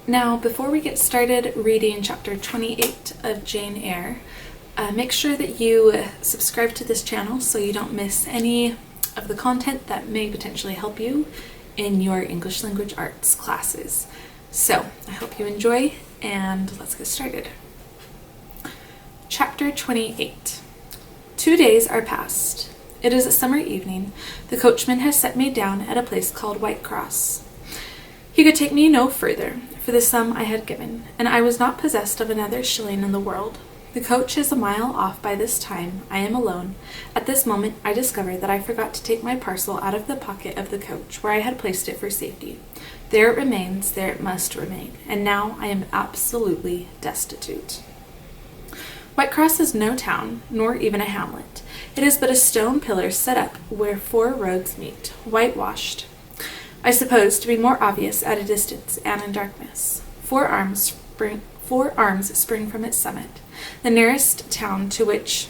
Now, before we get started reading chapter 28 of Jane Eyre, make sure that you subscribe to this channel so you don't miss any of the content that may potentially help you in your English language arts classes. So, I hope you enjoy, and let's get started. Chapter 28. 2 days are past. It is a summer evening. The coachman has set me down at a place called Whitecross. He could take me no further, for the sum I had given, and I was not possessed of another shilling in the world. The coach is a mile off by this time. I am alone. At this moment I discover that I forgot to take my parcel out of the pocket of the coach, where I had placed it for safety. There it remains, there it must remain, and now I am absolutely destitute. Whitecross is no town, nor even a hamlet. It is but a stone pillar set up where 4 roads meet, whitewashed, I suppose, to be more obvious at a distance and in darkness. 4 arms spring from its summit. The nearest town to which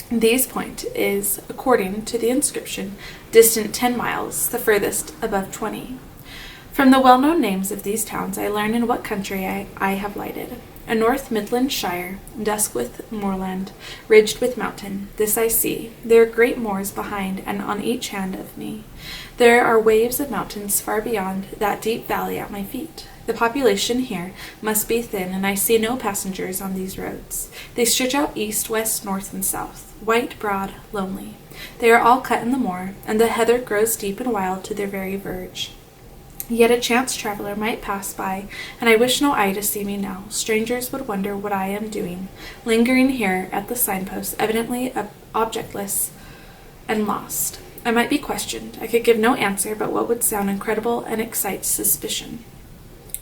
these point is, according to the inscription, distant 10 miles, the furthest above 20. From the well-known names of these towns I learn in what country I have lighted. A North Midland shire, dusk with moorland, ridged with mountain. This I see. There are great moors behind and on each hand of me. There are waves of mountains far beyond that deep valley at my feet. The population here must be thin, and I see no passengers on these roads. They stretch out east, west, north, and south, white, broad, lonely. They are all cut in the moor, and the heather grows deep and wild to their very verge. Yet a chance traveler might pass by, and I wish no eye to see me now. Strangers would wonder what I am doing, lingering here at the signpost, evidently objectless and lost. I might be questioned. I could give no answer but what would sound incredible and excite suspicion.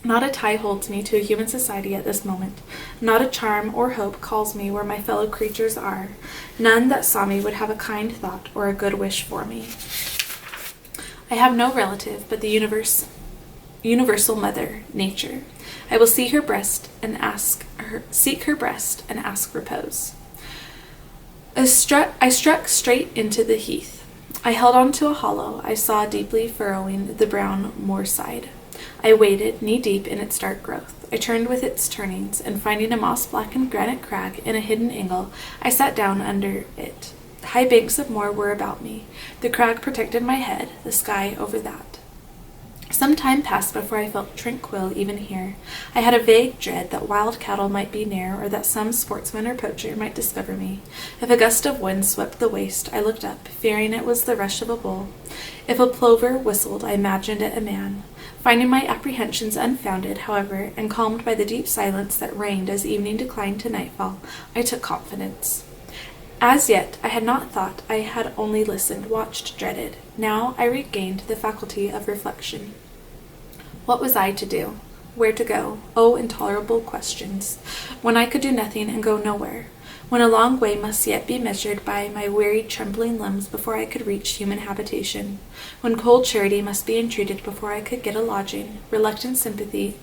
Not a tie holds me to a human society at this moment. Not a charm or hope calls me where my fellow creatures are. None that saw me would have a kind thought or a good wish for me. I have no relative but the universal mother, nature. I will seek her breast and ask repose. I struck straight into the heath. I held on to a hollow I saw deeply furrowing the brown moorside. I waded knee-deep in its dark growth. I turned with its turnings, and finding a moss-blackened granite crag in a hidden angle, I sat down under it. High banks of moor were about me. The crag protected my head, the sky over that. Some time passed before I felt tranquil even here. I had a vague dread that wild cattle might be near, or that some sportsman or poacher might discover me. If a gust of wind swept the waste, I looked up, fearing it was the rush of a bull. If a plover whistled, I imagined it a man. Finding my apprehensions unfounded, however, and calmed by the deep silence that reigned as evening declined to nightfall, I took confidence. As yet I had not thought, I had only listened, watched, dreaded. Now I regained the faculty of reflection. What was I to do? Where to go? Oh, intolerable questions! When I could do nothing and go nowhere. When a long way must yet be measured by my wearied, trembling limbs before I could reach human habitation. When cold charity must be entreated before I could get a lodging. Reluctant sympathy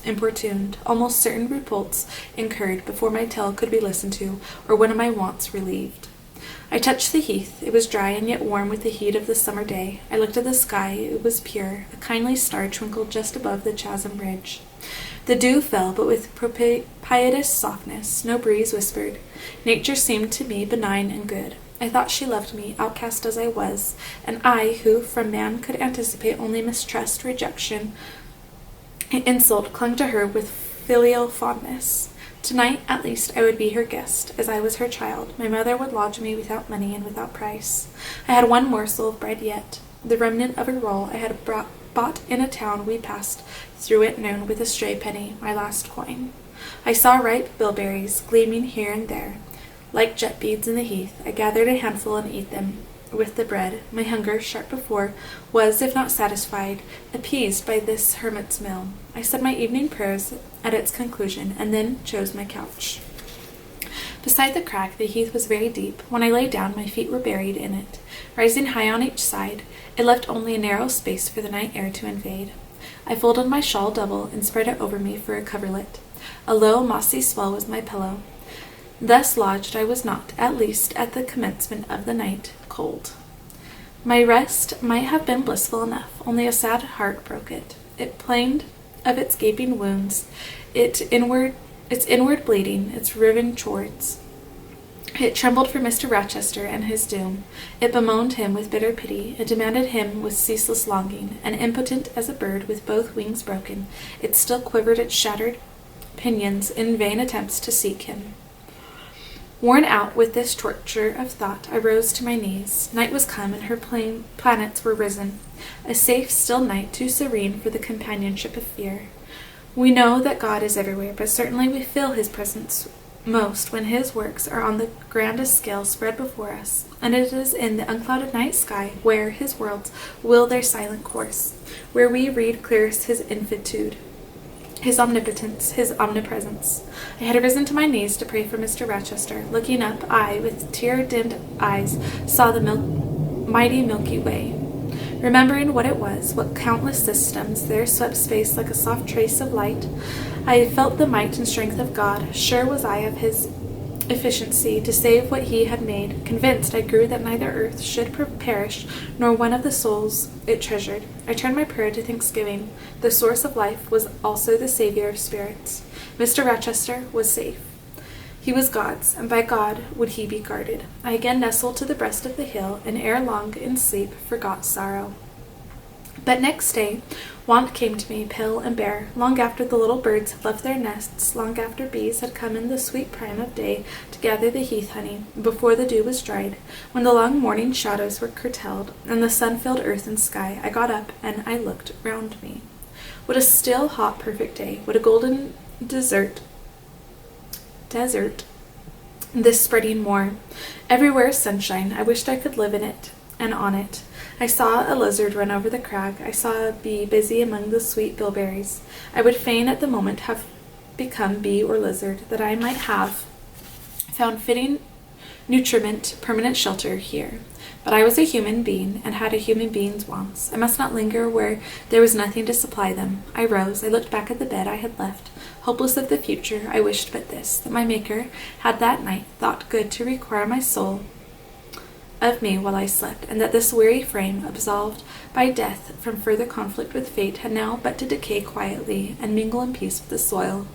importuned, almost certain repulse incurred before my tale could be listened to, or one of my wants relieved. I touched the heath. It was dry and yet warm with the heat of the summer day. I looked at the sky. It was pure. A kindly star twinkled just above the chasm ridge. The dew fell, but with propitious softness. No breeze whispered. Nature seemed to me benign and good. I thought she loved me, outcast as I was, and I, who from man could anticipate only mistrust, rejection, insult, clung to her with filial fondness. Tonight, at least, I would be her guest, as I was her child. My mother would lodge me without money and without price. I had one morsel of bread yet, the remnant of a roll I had bought in a town we passed through at noon with a stray penny, my last coin. I saw ripe bilberries gleaming here and there, like jet beads in the heath. I gathered a handful and ate them with the bread. My hunger, sharp before, was, if not satisfied, appeased by this hermit's meal. I said my evening prayers at its conclusion, and then chose my couch. Beside the crag, the heath was very deep. When I lay down, my feet were buried in it. Rising high on each side, it left only a narrow space for the night air to invade. I folded my shawl double and spread it over me for a coverlet. A low, mossy swell was my pillow. Thus lodged, I was not, at least at the commencement of the night, cold. My rest might have been blissful enough, only a sad heart broke it. It of its gaping wounds, its inward bleeding, its riven chords. It trembled for Mr. Rochester and his doom. It bemoaned him with bitter pity. It demanded him with ceaseless longing. And impotent as a bird with both wings broken, it still quivered its shattered pinions in vain attempts to seek him. Worn out with this torture of thought, I rose to my knees. Night was come, and her planets were risen. A safe, still night, too serene for the companionship of fear. We know that God is everywhere, but certainly we feel his presence most when his works are on the grandest scale spread before us, and it is in the unclouded night sky where his worlds will their silent course, where we read clearest his infinitude, his omnipotence, his omnipresence. I had risen to my knees to pray for Mr. Rochester. Looking up, I, with tear-dimmed eyes, saw the mighty Milky Way. Remembering what it was, what countless systems there swept space like a soft trace of light, I felt the might and strength of God. Sure was I of his efficiency to save what he had made. Convinced I grew that neither earth should perish, nor one of the souls it treasured. I turned my prayer to thanksgiving. The source of life was also the Savior of spirits. Mr. Rochester was safe. He was God's, and by God would he be guarded. I again nestled to the breast of the hill, and ere long in sleep forgot sorrow. But next day, want came to me, pale and bare, long after the little birds had left their nests, long after bees had come in the sweet prime of day to gather the heath honey, before the dew was dried, when the long morning shadows were curtailed, and the sun filled earth and sky. I got up, and I looked round me. What a still, hot, perfect day! What a golden desert, this spreading moor. Everywhere sunshine. I wished I could live in it and on it. I saw a lizard run over the crag. I saw a bee busy among the sweet bilberries. I would fain at the moment have become bee or lizard, that I might have found fitting nutriment, permanent shelter here. But I was a human being, and had a human being's wants. I must not linger where there was nothing to supply them. I rose. I looked back at the bed I had left. Hopeless of the future, I wished but this, that my Maker had that night thought good to require my soul of me while I slept, and that this weary frame, absolved by death from further conflict with fate, had now but to decay quietly and mingle in peace with the soil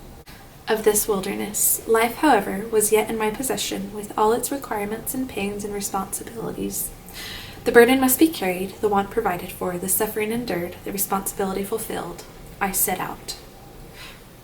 of this wilderness. Life, however, was yet in my possession, with all its requirements and pains and responsibilities. The burden must be carried, the want provided for, the suffering endured, the responsibility fulfilled. I set out.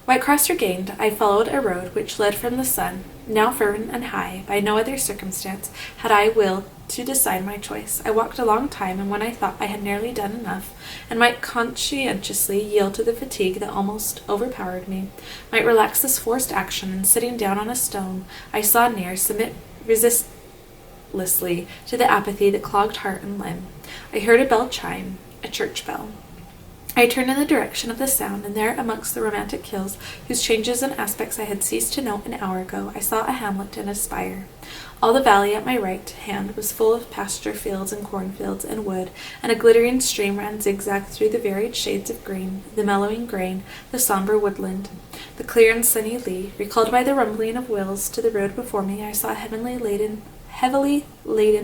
Whitecross regained, I followed a road which led from the sun, now firm and high. By no other circumstance had I will to decide my choice. I walked a long time, and when I thought I had nearly done enough, and might conscientiously yield to the fatigue that almost overpowered me, might relax this forced action, and sitting down on a stone I saw near, submit resistlessly to the apathy that clogged heart and limb. I heard a bell chime, a church bell. I turned in the direction of the sound, and there amongst the romantic hills, whose changes and aspects I had ceased to note an hour ago, I saw a hamlet and a spire. All the valley at my right hand was full of pasture fields and cornfields and wood, and a glittering stream ran zigzag through the varied shades of green, the mellowing grain, the sombre woodland. The clear and sunny lea, recalled by the rumbling of wheels to the road before me, I saw a heavily laden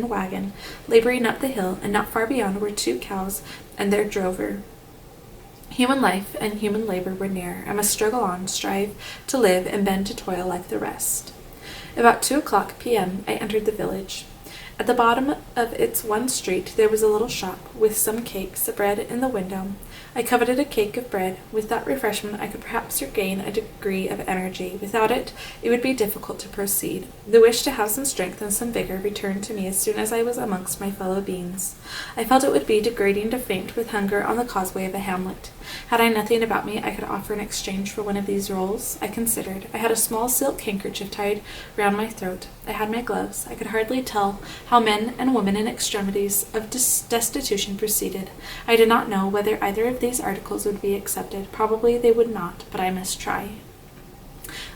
wagon laboring up the hill, and not far beyond were 2 cows and their drover. Human life and human labor were near. I must struggle on, strive to live, and bend to toil like the rest. About 2:00 p.m. I entered the village. At the bottom of its one street there was a little shop, with some cakes, bread in the window. I coveted a cake of bread. With that refreshment I could perhaps regain a degree of energy. Without it, it would be difficult to proceed. The wish to have some strength and some vigor returned to me as soon as I was amongst my fellow beings. I felt it would be degrading to faint with hunger on the causeway of a hamlet. Had I nothing about me I could offer in exchange for one of these rolls? I considered. I had a small silk handkerchief tied round my throat. I had my gloves. I could hardly tell how men and women in extremities of destitution proceeded. I did not know whether either of these articles would be accepted. Probably they would not, but I must try.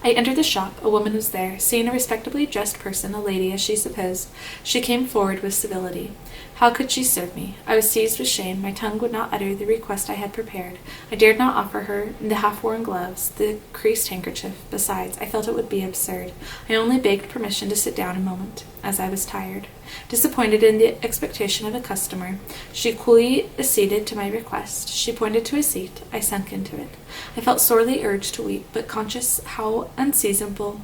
I entered the shop. A woman was there. Seeing a respectably dressed person, a lady as she supposed, she came forward with civility. How could she serve me? I was seized with shame. My tongue would not utter the request I had prepared. I dared not offer her the half-worn gloves, the creased handkerchief. Besides, I felt it would be absurd. I only begged permission to sit down a moment. as I was tired. Disappointed in the expectation of a customer, she coolly acceded to my request. She pointed to a seat. I sunk into it. I felt sorely urged to weep, but conscious how unseasonable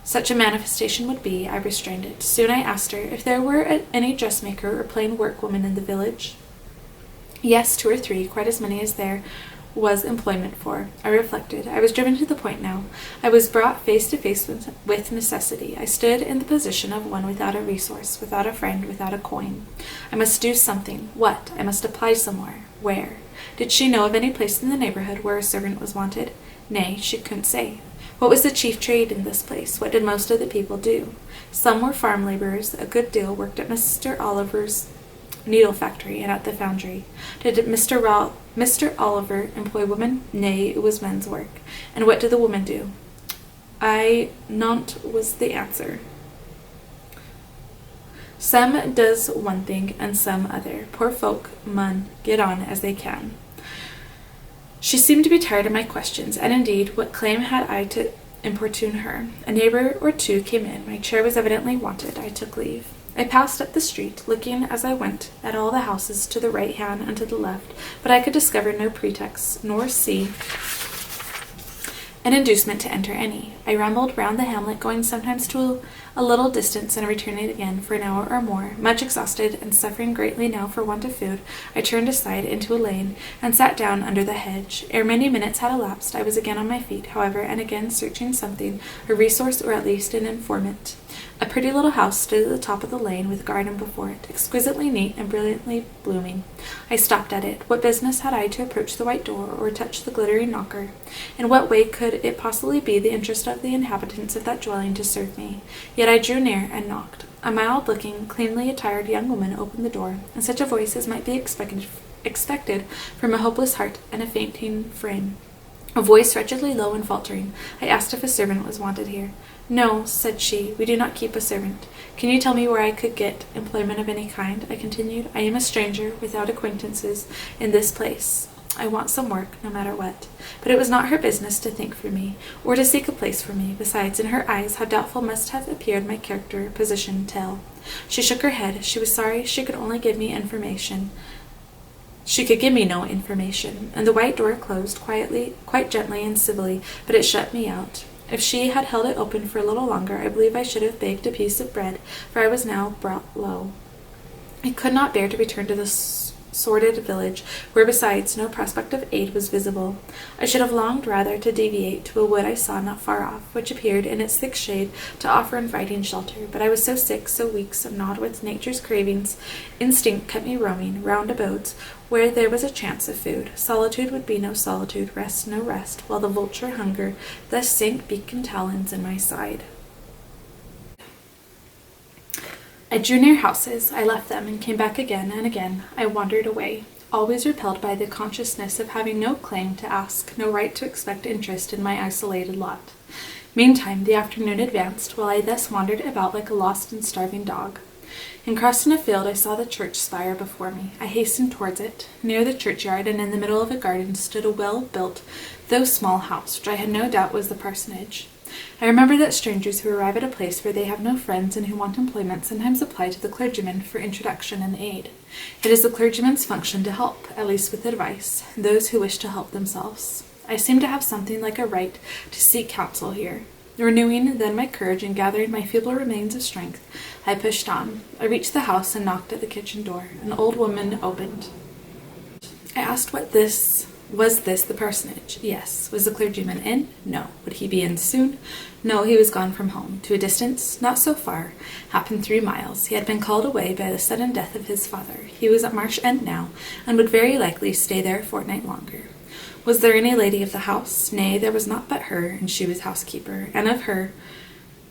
such a manifestation would be, I restrained it. Soon I asked her if there were any dressmaker or plain workwoman in the village. Yes, 2 or 3, quite as many as there was employment for. I reflected. I was driven to the point now. I was brought face to face with necessity. I stood in the position of one without a resource, without a friend, without a coin. I must do something. What? I must apply somewhere. Where? Did she know of any place in the neighborhood where a servant was wanted? Nay, she couldn't say. What was the chief trade in this place? What did most of the people do? Some were farm laborers. A good deal worked at Mr. Oliver's needle factory and at the foundry. Did Mr. Oliver employ women? Nay, it was men's work. And what did the woman do? Not was the answer. Some does one thing and some other. Poor folk mun get on as they can. She seemed to be tired of my questions, and indeed, what claim had I to importune her? A neighbor or two came in. My chair was evidently wanted. I took leave. I passed up the street, looking as I went at all the houses to the right hand and to the left, but I could discover no pretext, nor see an inducement to enter any. I rambled round the hamlet, going sometimes to a little distance and returning again for an hour or more. Much exhausted and suffering greatly now for want of food, I turned aside into a lane and sat down under the hedge. Ere many minutes had elapsed, I was again on my feet, however, and again searching something, a resource or at least an informant. A pretty little house stood at the top of the lane with a garden before it, exquisitely neat and brilliantly blooming. I stopped at it. What business had I to approach the white door or touch the glittering knocker? In what way could it possibly be the interest of the inhabitants of that dwelling to serve me? Yet I drew near and knocked. A mild-looking, cleanly attired young woman opened the door, in such a voice as might be expected from a hopeless heart and a fainting frame. A voice wretchedly low and faltering. I asked if a servant was wanted here. No, said she, we do not keep a servant. Can you tell me where I could get employment of any kind? I continued. I am a stranger, without acquaintances, in this place. I want some work, no matter what. But it was not her business to think for me, or to seek a place for me. Besides, in her eyes, how doubtful must have appeared my character, position, tell. She shook her head. She was sorry she could only give me information. She could give me no information, and the white door closed quietly, quite gently and civilly, but it shut me out. If she had held it open for a little longer, I believe I should have begged a piece of bread, for I was now brought low. I could not bear to return to the sordid village, where besides no prospect of aid was visible. I should have longed rather to deviate to a wood I saw not far off, which appeared in its thick shade to offer inviting shelter, but I was so sick, so weak, so gnawed with nature's cravings, instinct kept me roaming round abodes where there was a chance of food. Solitude would be no solitude, rest no rest, while the vulture hunger thus sank beak and talons in my side. I drew near houses. I left them and came back again and again. I wandered away, always repelled by the consciousness of having no claim to ask, no right to expect interest in my isolated lot. Meantime, the afternoon advanced, while I thus wandered about like a lost and starving dog. In crossing a field, I saw the church spire before me. I hastened towards it. Near the churchyard and in the middle of a garden stood a well-built, though small house, which I had no doubt was the parsonage. I remember that strangers who arrive at a place where they have no friends and who want employment sometimes apply to the clergyman for introduction and aid. It is the clergyman's function to help, at least with advice, those who wish to help themselves. I seemed to have something like a right to seek counsel here. Renewing then my courage and gathering my feeble remains of strength, I pushed on. I reached the house and knocked at the kitchen door. An old woman opened. I asked was this the parsonage? Yes. Was the clergyman in? No. Would he be in soon? No, he was gone from home, to a distance not so far, happened 3 miles. He had been called away by the sudden death of his father. He was at Marsh End now, and would very likely stay there a fortnight longer. Was there any lady of the house? Nay, there was not but her, and she was housekeeper, and of her,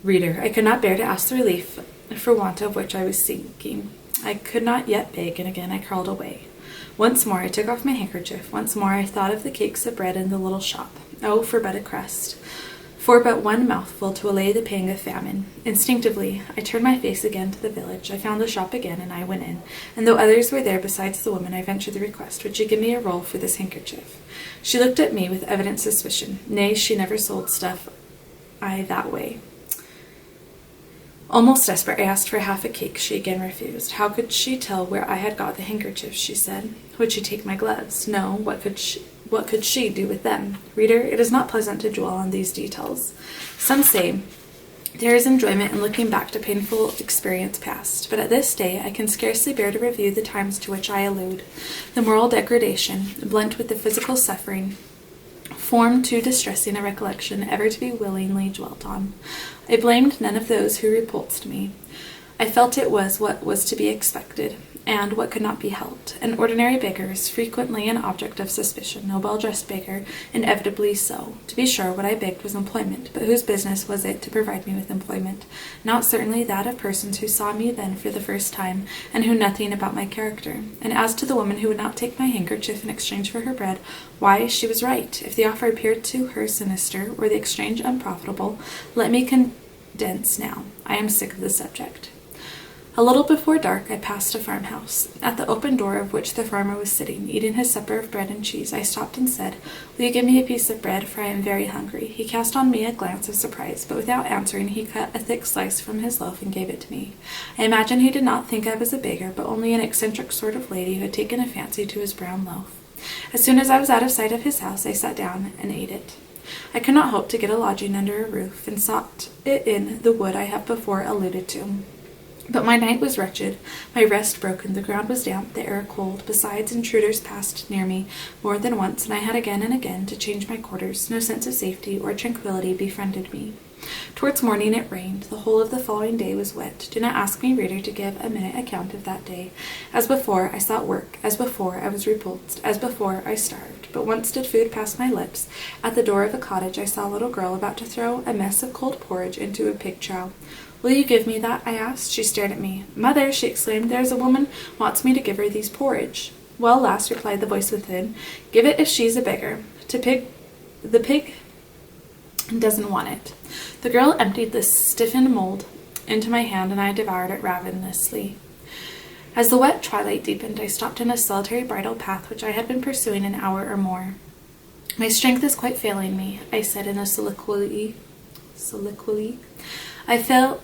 reader, I could not bear to ask the relief for want of which I was seeking. I could not yet beg, and again I crawled away. Once more I took off my handkerchief. Once more I thought of the cakes of bread in the little shop. Oh, for but a crust! For but one mouthful to allay the pang of famine. Instinctively, I turned my face again to the village. I found the shop again, and I went in. And though others were there besides the woman, I ventured the request, would she give me a roll for this handkerchief? She looked at me with evident suspicion. Nay, she never sold stuff that way. Almost desperate, I asked for half a cake. She again refused. How could she tell where I had got the handkerchiefs, she said. Would she take my gloves? No. What could she do with them? Reader, it is not pleasant to dwell on these details. Some say there is enjoyment in looking back to painful experience past, but at this day I can scarcely bear to review the times to which I allude. The moral degradation, blent with the physical suffering, formed too distressing a recollection ever to be willingly dwelt on. I blamed none of those who repulsed me. I felt it was what was to be expected, and what could not be helped. An ordinary beggar is frequently an object of suspicion, a well-dressed beggar inevitably so. To be sure, what I begged was employment, but whose business was it to provide me with employment? Not certainly that of persons who saw me then for the first time, and who knew nothing about my character. And as to the woman who would not take my handkerchief in exchange for her bread, why, she was right. If the offer appeared to her sinister, or the exchange unprofitable, let me condense now. I am sick of the subject. A little before dark I passed a farmhouse, at the open door of which the farmer was sitting, eating his supper of bread and cheese. I stopped and said, "Will you give me a piece of bread, for I am very hungry?" He cast on me a glance of surprise, but without answering he cut a thick slice from his loaf and gave it to me. I imagine he did not think I was a beggar, but only an eccentric sort of lady who had taken a fancy to his brown loaf. As soon as I was out of sight of his house, I sat down and ate it. I could not hope to get a lodging under a roof, and sought it in the wood I have before alluded to. But my night was wretched, my rest broken, the ground was damp, the air cold. Besides, intruders passed near me more than once, and I had again and again to change my quarters. No sense of safety or tranquillity befriended me. Towards morning it rained. The whole of the following day was wet. Do not ask me, reader, to give a minute account of that day. As before, I sought work. As before, I was repulsed. As before, I starved. But once did food pass my lips. At the door of a cottage I saw a little girl about to throw a mess of cold porridge into a pig trough. "Will you give me that?" I asked. She stared at me. "Mother," she exclaimed, "there is a woman wants me to give her these porridge." "Well, lass," replied the voice within, "give it if she's a beggar. The pig doesn't want it." The girl emptied the stiffened mold into my hand, and I devoured it ravenously. As the wet twilight deepened, I stopped in a solitary bridle path which I had been pursuing an hour or more. "My strength is quite failing me," I said in a soliloquy. "I feel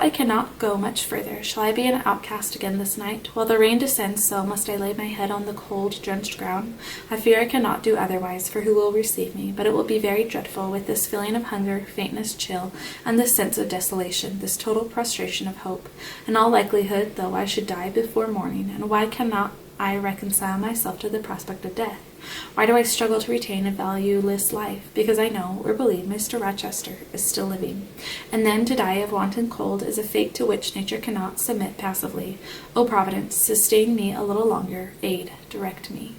I cannot go much further. Shall I be an outcast again this night? While the rain descends, so must I lay my head on the cold, drenched ground. I fear I cannot do otherwise, for who will receive me? But it will be very dreadful, with this feeling of hunger, faintness, chill, and this sense of desolation, this total prostration of hope. In all likelihood, though, I should die before morning, and why cannot I reconcile myself to the prospect of death? Why do I struggle to retain a valueless life? Because I know, or believe, Mr. Rochester is still living. And then to die of want and cold is a fate to which nature cannot submit passively. O Providence, sustain me a little longer. Aid, direct me."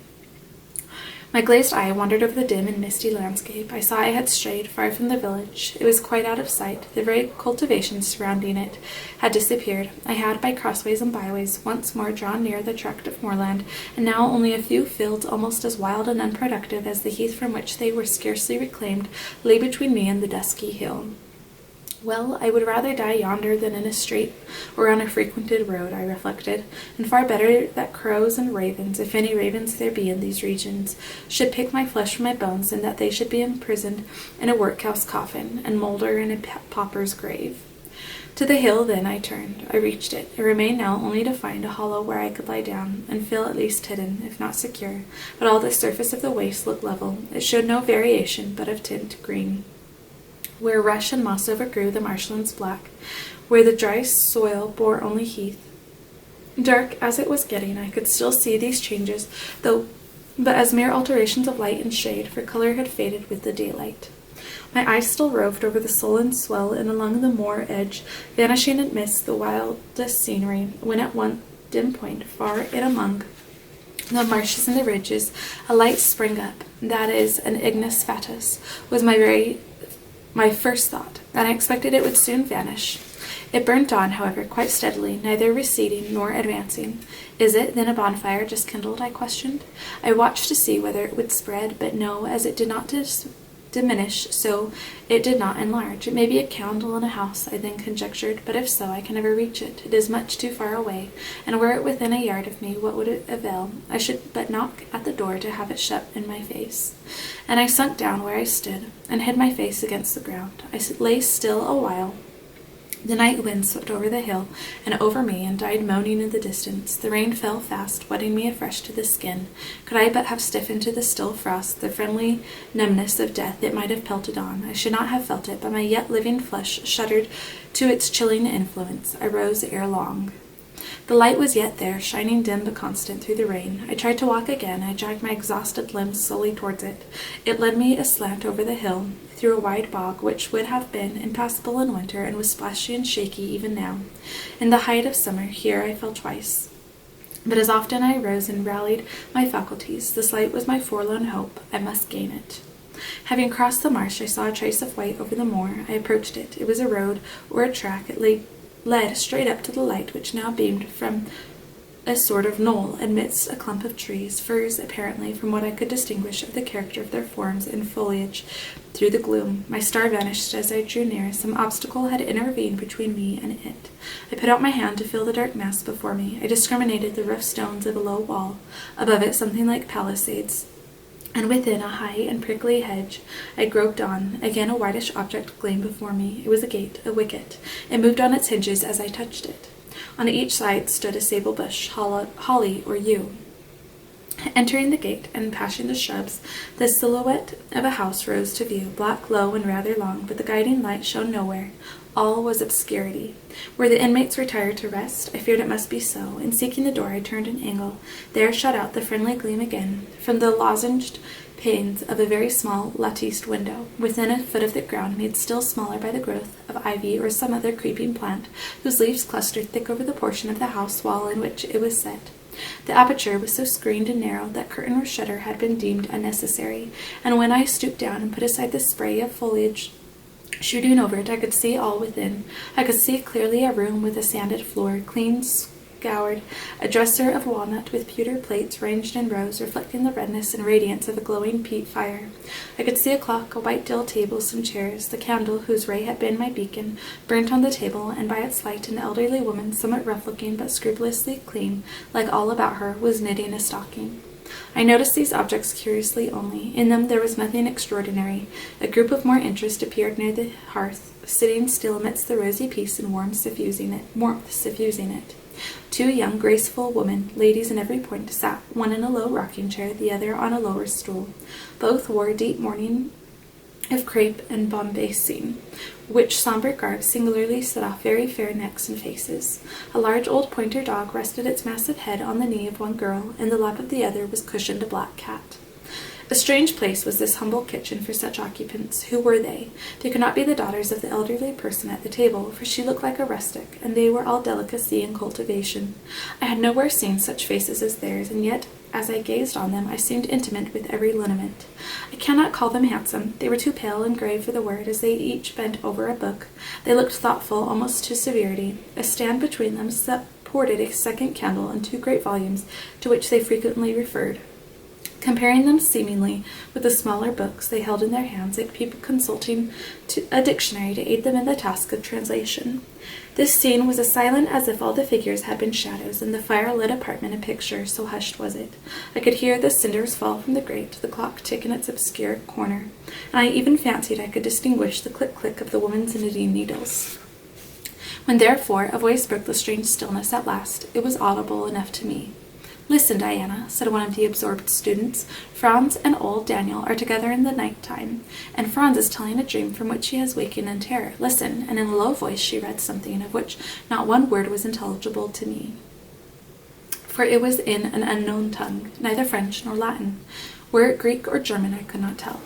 My glazed eye wandered over the dim and misty landscape. I saw I had strayed far from the village. It was quite out of sight. The very cultivation surrounding it had disappeared. I had, by crossways and byways, once more drawn near the tract of moorland, and now only a few fields, almost as wild and unproductive as the heath from which they were scarcely reclaimed, lay between me and the dusky hill. Well, I would rather die yonder than in a street or on a frequented road, I reflected, and far better that crows and ravens, if any ravens there be in these regions, should pick my flesh from my bones than that they should be imprisoned in a workhouse coffin and moulder in a pauper's grave. To the hill, then, I turned. I reached it. It remained now only to find a hollow where I could lie down, and feel at least hidden, if not secure. But all the surface of the waste looked level. It showed no variation, but of tint green. Where rush and moss overgrew, the marshlands black, where the dry soil bore only heath. Dark as it was getting, I could still see these changes, but as mere alterations of light and shade, for color had faded with the daylight. My eyes still roved over the sullen swell and along the moor edge, vanishing amidst the wildest scenery, when at one dim point, far in among the marshes and the ridges, a light sprang up. That is, an ignis fatuus, was my first thought, and I expected it would soon vanish. It burnt on, however, quite steadily, neither receding nor advancing. "Is it, then, a bonfire just kindled?" I questioned. I watched to see whether it would spread, but no, as it did not diminish, so it did not enlarge. It may be a candle in a house, I then conjectured, but if so, I can never reach it. It is much too far away, and were it within a yard of me, what would it avail? I should but knock at the door to have it shut in my face. And I sunk down where I stood, and hid my face against the ground. I lay still a while, The night wind swept over the hill and over me and died moaning in the distance. The rain fell fast, wetting me afresh to the skin. Could I but have stiffened to the still frost, the friendly numbness of death, it might have pelted on. I should not have felt it, but my yet living flesh shuddered to its chilling influence. I rose ere long. The light was yet there, shining dim but constant through the rain. I tried to walk again. I dragged my exhausted limbs slowly towards it. It led me aslant over the hill, through a wide bog, which would have been impassable in winter and was splashy and shaky even now. In the height of summer, here I fell twice. But as often I rose and rallied my faculties. This light was my forlorn hope. I must gain it. Having crossed the marsh, I saw a trace of white over the moor. I approached it. It was a road or a track. It led straight up to the light, which now beamed from a sort of knoll amidst a clump of trees, firs apparently, from what I could distinguish of the character of their forms and foliage through the gloom. My star vanished as I drew near. Some obstacle had intervened between me and it. I put out my hand to feel the dark mass before me. I discriminated the rough stones of a low wall, above it something like palisades, and within a high and prickly hedge. I groped on. Again a whitish object gleamed before me. It was a gate, a wicket. It moved on its hinges as I touched it. On each side stood a sable bush, holly or yew. Entering the gate and passing the shrubs, the silhouette of a house rose to view, black, low, and rather long, but the guiding light shone nowhere. All was obscurity. Where the inmates retired to rest, I feared it must be so. In seeking the door, I turned an angle. There shot out the friendly gleam again, from the lozenged panes of a very small latticed window, within a foot of the ground, made still smaller by the growth of ivy or some other creeping plant, whose leaves clustered thick over the portion of the house wall in which it was set. The aperture was so screened and narrow that curtain or shutter had been deemed unnecessary, and when I stooped down and put aside the spray of foliage shooting over it, I could see all within. I could see clearly a room with a sanded floor, clean scoured, a dresser of walnut with pewter plates ranged in rows, reflecting the redness and radiance of a glowing peat fire. I could see a clock, a white deal table, some chairs, the candle, whose ray had been my beacon, burnt on the table, and by its light an elderly woman, somewhat rough-looking but scrupulously clean, like all about her, was knitting a stocking. I noticed these objects curiously only. In them there was nothing extraordinary. A group of more interest appeared near the hearth, sitting still amidst the rosy peace and warmth suffusing it. Two young, graceful women, ladies in every point, sat, one in a low rocking chair, the other on a lower stool. Both wore deep mourning of crape and bombacine, which sombre garb singularly set off very fair necks and faces. A large old pointer dog rested its massive head on the knee of one girl, and the lap of the other was cushioned a black cat. A strange place was this humble kitchen for such occupants. Who were they? They could not be the daughters of the elderly person at the table, for she looked like a rustic, and they were all delicacy and cultivation. I had nowhere seen such faces as theirs, and yet, as I gazed on them, I seemed intimate with every lineament. I cannot call them handsome. They were too pale and grave for the word, as they each bent over a book. They looked thoughtful, almost to severity. A stand between them supported a second candle and two great volumes, to which they frequently referred, comparing them seemingly with the smaller books they held in their hands, like people consulting a dictionary to aid them in the task of translation. This scene was as silent as if all the figures had been shadows, and the fire-lit apartment a picture, so hushed was it. I could hear the cinders fall from the grate, the clock tick in its obscure corner, and I even fancied I could distinguish the click-click of the woman's knitting needles. When, therefore, a voice broke the strange stillness at last, it was audible enough to me. "Listen, Diana," said one of the absorbed students. "Franz and old Daniel are together in the night time, and Franz is telling a dream from which he has wakened in terror. Listen," and in a low voice she read something of which not one word was intelligible to me, for it was in an unknown tongue, neither French nor Latin. Were it Greek or German, I could not tell.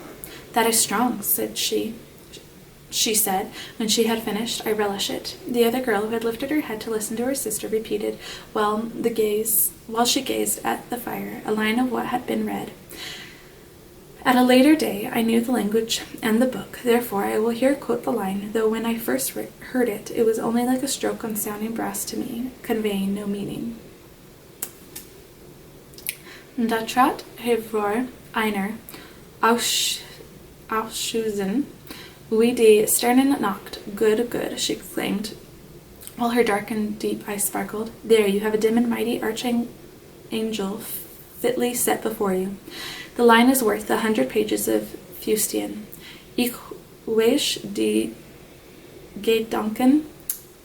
"That is strong," said she said, when she had finished. "I relish it." The other girl, who had lifted her head to listen to her sister, repeated, while she gazed at the fire, a line of what had been read. At a later day I knew the language and the book, therefore I will here quote the line, though when I first heard it, it was only like a stroke on sounding brass to me, conveying no meaning. "Da trat hervor einer Ausschüssen, wie die Sternen Nacht. Good, good," she exclaimed, while her dark and deep eyes sparkled. "There you have a dim and mighty archangel fitly set before you. The line is worth 100 pages of fustian. Ich weiß die Gedanken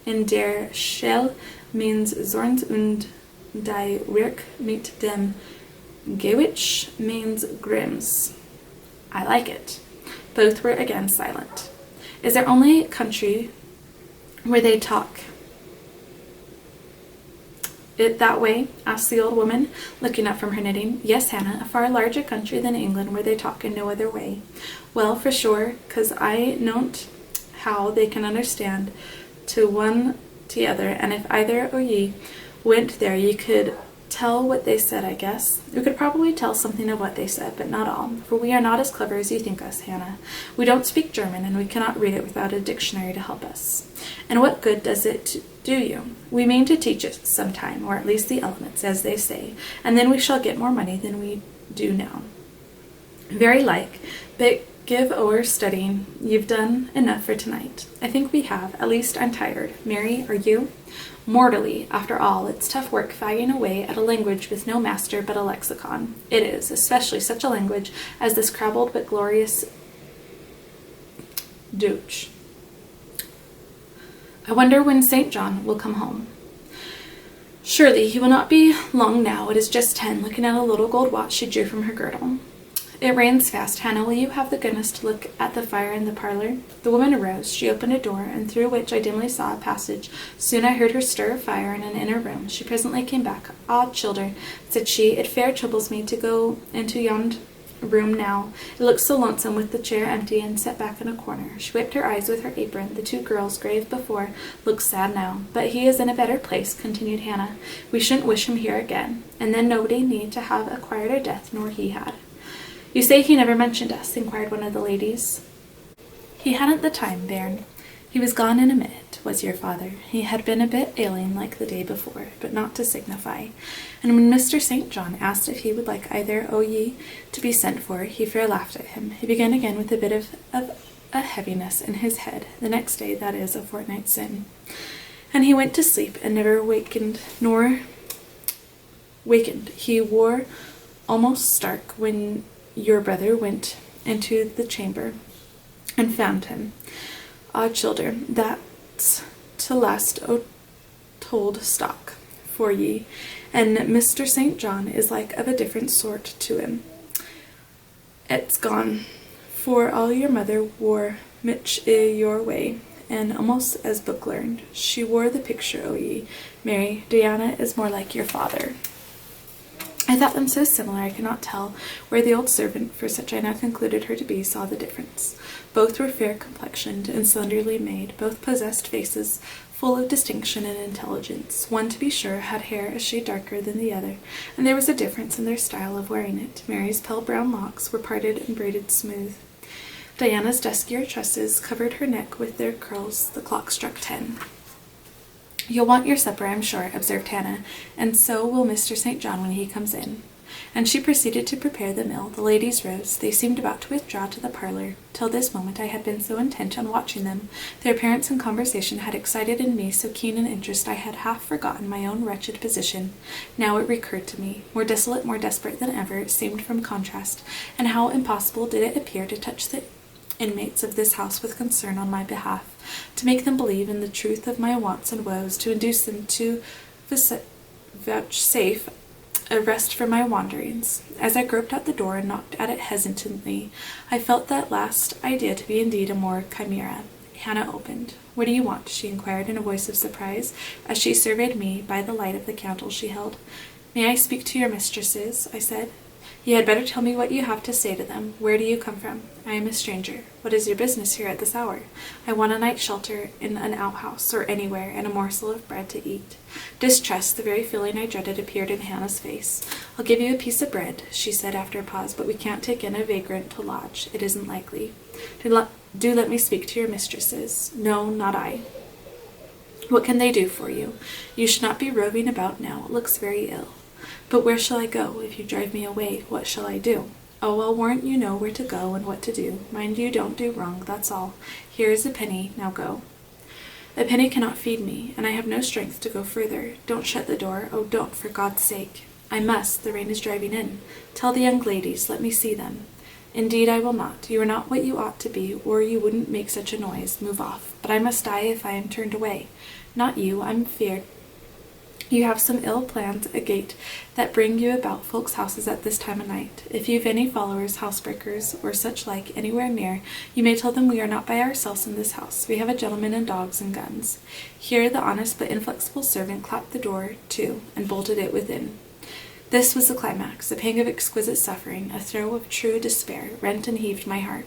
In der Schel means Zorns und die Wirk mit dem Gewitsch means Grimm's. I like it. Both were again silent. Is there only country where they talk it that way? Asked the old woman, looking up from her knitting. Yes, Hannah, a far larger country than England where they talk in no other way. Well, for sure, 'cause I know't how they can understand to one to other, and if either o' ye went there ye could tell what they said, I guess. We could probably tell something of what they said, but not all, for we are not as clever as you think us, Hannah. We don't speak German, and we cannot read it without a dictionary to help us. And what good does it do you? We mean to teach it some time, or at least the elements, as they say, and then we shall get more money than we do now. Very like, but give o'er studying. You've done enough for tonight. I think we have. At least I'm tired. Mary, are you? Mortally. After all, it's tough work fagging away at a language with no master but a lexicon. It is, especially such a language as this crabbled but glorious Deutsch. I wonder when St. John will come home. Surely he will not be long now. It is just 10, looking at a little gold watch she drew from her girdle. It rains fast. Hannah, will you have the goodness to look at the fire in the parlor? The woman arose. She opened a door, and through which I dimly saw a passage. Soon I heard her stir a fire in an inner room. She presently came back. Ah, childer, said she, it fair troubles me to go into yond room now. It looks so lonesome with the chair empty and set back in a corner. She wiped her eyes with her apron. The two girls, grave before, looked sad now. But he is in a better place, continued Hannah. We shouldn't wish him here again. And then nobody need to have acquired our death, nor he had. You say he never mentioned us, inquired one of the ladies. He hadn't the time, bairn. He was gone in a minute, was your father. He had been a bit ailing like the day before, but not to signify. And when Mr. St. John asked if he would like either o' ye to be sent for, he fair laughed at him. He began again with a bit of a heaviness in his head, the next day, that is, a fortnight sin. And he went to sleep, and never wakened. He wore almost stark when your brother went into the chamber and found him. Ah, childer, that's to last o' told stock for ye, and Mr. St. John is like of a different sort to him. It's gone, for all your mother wore mich I your way, and almost as book learned. She wore the picture o' ye. Mary, Diana is more like your father. I thought them so similar I could not tell where the old servant, for such I now concluded her to be, saw the difference. Both were fair-complexioned and slenderly made. Both possessed faces full of distinction and intelligence. One, to be sure, had hair a shade darker than the other, and there was a difference in their style of wearing it. Mary's pale brown locks were parted and braided smooth. Diana's duskier tresses covered her neck with their curls. The clock struck 10. You'll want your supper, I'm sure, observed Hannah, and so will Mr. St. John when he comes in. And she proceeded to prepare the meal. The ladies rose. They seemed about to withdraw to the parlor. Till this moment I had been so intent on watching them. Their appearance and conversation had excited in me so keen an interest I had half forgotten my own wretched position. Now it recurred to me. More desolate, more desperate than ever, it seemed from contrast, and how impossible did it appear to touch the inmates of this house with concern on my behalf, to make them believe in the truth of my wants and woes, to induce them to vouchsafe a rest for my wanderings. As I groped out the door and knocked at it hesitantly, I felt that last idea to be indeed a more chimera. Hannah opened. What do you want? She inquired in a voice of surprise, as she surveyed me by the light of the candle she held. May I speak to your mistresses? I said. You had better tell me what you have to say to them. Where do you come from? I am a stranger. What is your business here at this hour? I want a night's shelter in an outhouse, or anywhere, and a morsel of bread to eat. Distrust, the very feeling I dreaded, appeared in Hannah's face. I'll give you a piece of bread, she said after a pause, but we can't take in a vagrant to lodge. It isn't likely. Do let me speak to your mistresses. No, not I. What can they do for you? You should not be roving about now. It looks very ill. But where shall I go? If you drive me away, what shall I do? Oh, I'll warrant you know where to go and what to do. Mind you don't do wrong, that's all. Here is a penny, now go. A penny cannot feed me, and I have no strength to go further. Don't shut the door. Oh, don't, for God's sake. I must. The rain is driving in. Tell the young ladies. Let me see them. Indeed, I will not. You are not what you ought to be, or you wouldn't make such a noise. Move off. But I must die if I am turned away. Not you, I'm feared. You have some ill plans agate that bring you about folks' houses at this time of night. If you've any followers, housebreakers, or such like anywhere near, you may tell them we are not by ourselves in this house. We have a gentleman and dogs and guns. Here the honest but inflexible servant clapped the door to and bolted it within. This was the climax, a pang of exquisite suffering, a throe of true despair, rent and heaved my heart.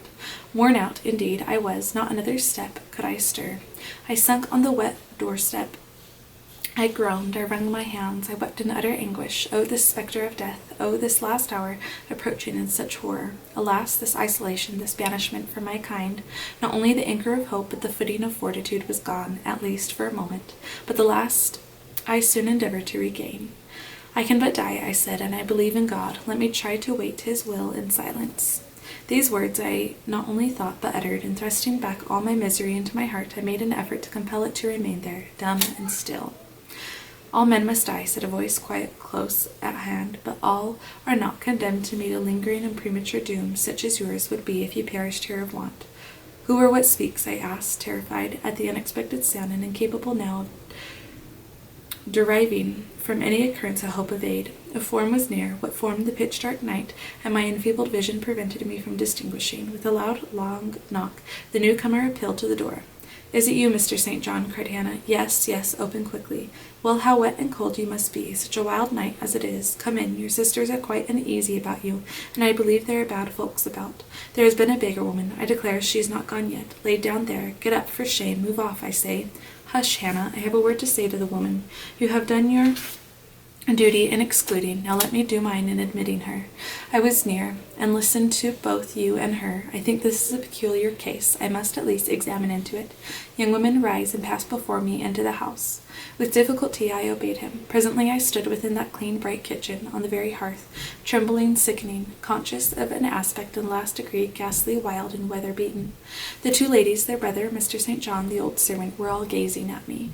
Worn out, indeed, I was, not another step could I stir. I sunk on the wet doorstep. I groaned, I wrung my hands, I wept in utter anguish. Oh, this spectre of death! Oh, this last hour, approaching in such horror! Alas, this isolation, this banishment from my kind! Not only the anchor of hope, but the footing of fortitude was gone, at least for a moment. But the last I soon endeavored to regain. I can but die, I said, and I believe in God. Let me try to wait His will in silence. These words I not only thought but uttered, and thrusting back all my misery into my heart, I made an effort to compel it to remain there, dumb and still. All men must die, said a voice quite close at hand, but all are not condemned to meet a lingering and premature doom, such as yours would be if you perished here of want. Who or what speaks? I asked, terrified at the unexpected sound, and incapable now of deriving from any occurrence a hope of aid. A form was near, what form the pitch-dark night and my enfeebled vision prevented me from distinguishing. With a loud, long knock, the newcomer appealed to the door. "Is it you, Mr. St. John?" cried Hannah. "Yes, yes, open quickly. Well, how wet and cold you must be, such a wild night as it is. Come in, your sisters are quite uneasy about you, and I believe there are bad folks about. There has been a beggar woman, I declare she is not gone yet, laid down there. Get up, for shame, move off, I say." "Hush, Hannah, I have a word to say to the woman. You have done your duty in excluding, now let me do mine in admitting her. I was near, and listened to both you and her. I think this is a peculiar case. I must at least examine into it. Young women, rise and pass before me into the house." With difficulty I obeyed him. Presently I stood within that clean, bright kitchen, on the very hearth, trembling, sickening, conscious of an aspect in the last degree ghastly, wild, and weather-beaten. The two ladies, their brother, Mr. St. John, the old servant, were all gazing at me.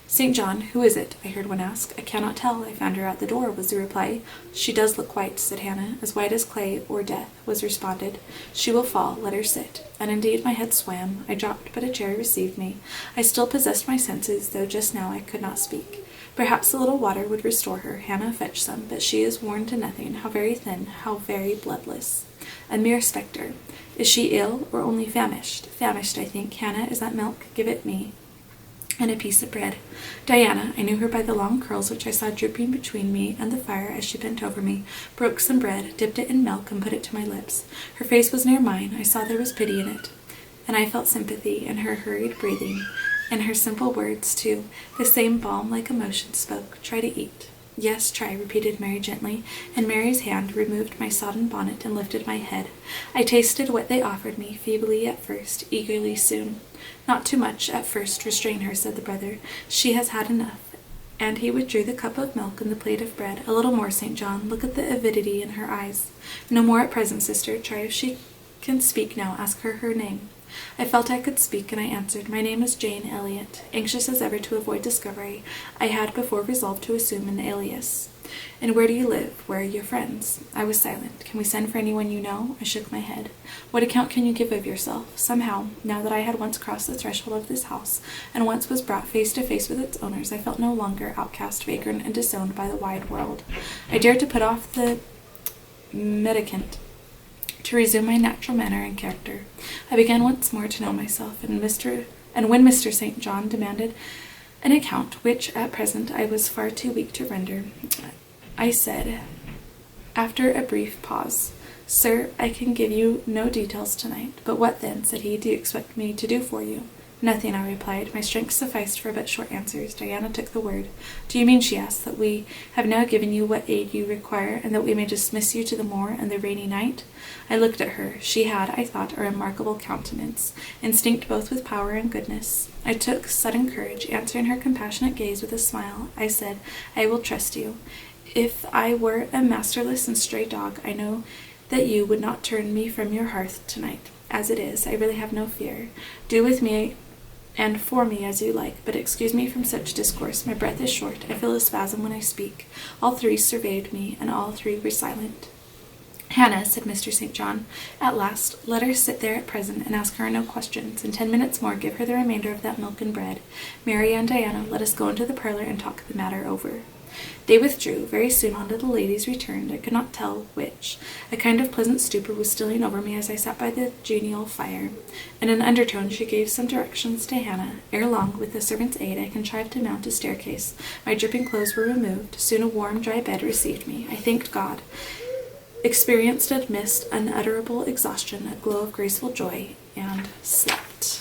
"St. John, who is it?" I heard one ask. "I cannot tell. I found her at the door," was the reply. "She does look white," said Hannah. "As white as clay or death," was responded. "She will fall. Let her sit." And indeed my head swam. I dropped, but a chair received me. I still possessed my senses, though just now I could not speak. Perhaps a little water would restore her. Hannah fetched some, but she is worn to nothing. How very thin, how very bloodless. A mere spectre. Is she ill, or only famished? Famished, I think. Hannah, is that milk? Give it me. And a piece of bread. Diana, I knew her by the long curls which I saw drooping between me and the fire as she bent over me, broke some bread, dipped it in milk, and put it to my lips. Her face was near mine. I saw there was pity in it, and I felt sympathy in her hurried breathing, and her simple words, too. The same balm-like emotion spoke. "Try to eat." "Yes, try," repeated Mary gently, and Mary's hand removed my sodden bonnet and lifted my head. I tasted what they offered me, feebly at first, eagerly soon. "Not too much at first, restrain her," said the brother. "She has had enough." And he withdrew the cup of milk and the plate of bread. "A little more, St. John. Look at the avidity in her eyes." "No more at present, sister. Try if she can speak now. Ask her her name." I felt I could speak, and I answered, "My name is Jane Elliot." Anxious as ever to avoid discovery, I had before resolved to assume an alias. "And where do you live? Where are your friends?" I was silent. "Can we send for anyone you know?" I shook my head. "What account can you give of yourself?" Somehow, now that I had once crossed the threshold of this house, and once was brought face to face with its owners, I felt no longer outcast, vagrant, and disowned by the wide world. I dared to put off the medicament, to resume my natural manner and character. I began once more to know myself, and when Mr. St. John demanded an account, which at present I was far too weak to render, I said, after a brief pause, "Sir, I can give you no details tonight." "But what then," said he, "do you expect me to do for you?" "Nothing," I replied. My strength sufficed for but short answers. Diana took the word. "Do you mean," she asked, "that we have now given you what aid you require, and that we may dismiss you to the moor and the rainy night?" I looked at her. She had, I thought, a remarkable countenance, instinct both with power and goodness. I took sudden courage. Answering her compassionate gaze with a smile, I said, "I will trust you. If I were a masterless and stray dog, I know that you would not turn me from your hearth tonight. As it is, I really have no fear. Do with me and for me as you like, but excuse me from such discourse. My breath is short. I feel a spasm when I speak." All three surveyed me, and all three were silent. Hannah, said Mr. St. John, at last, let her sit there at present and ask her no questions. In 10 minutes more give her the remainder of that milk and bread. Mary and Diana, let us go into the parlour and talk the matter over. They withdrew. Very soon one of the ladies returned. I could not tell which. A kind of pleasant stupor was stealing over me as I sat by the genial fire. In an undertone she gave some directions to Hannah. Ere long, with the servant's aid, I contrived to mount a staircase. My dripping clothes were removed. Soon a warm, dry bed received me. I thanked God, experienced amidst unutterable exhaustion a glow of graceful joy, and slept.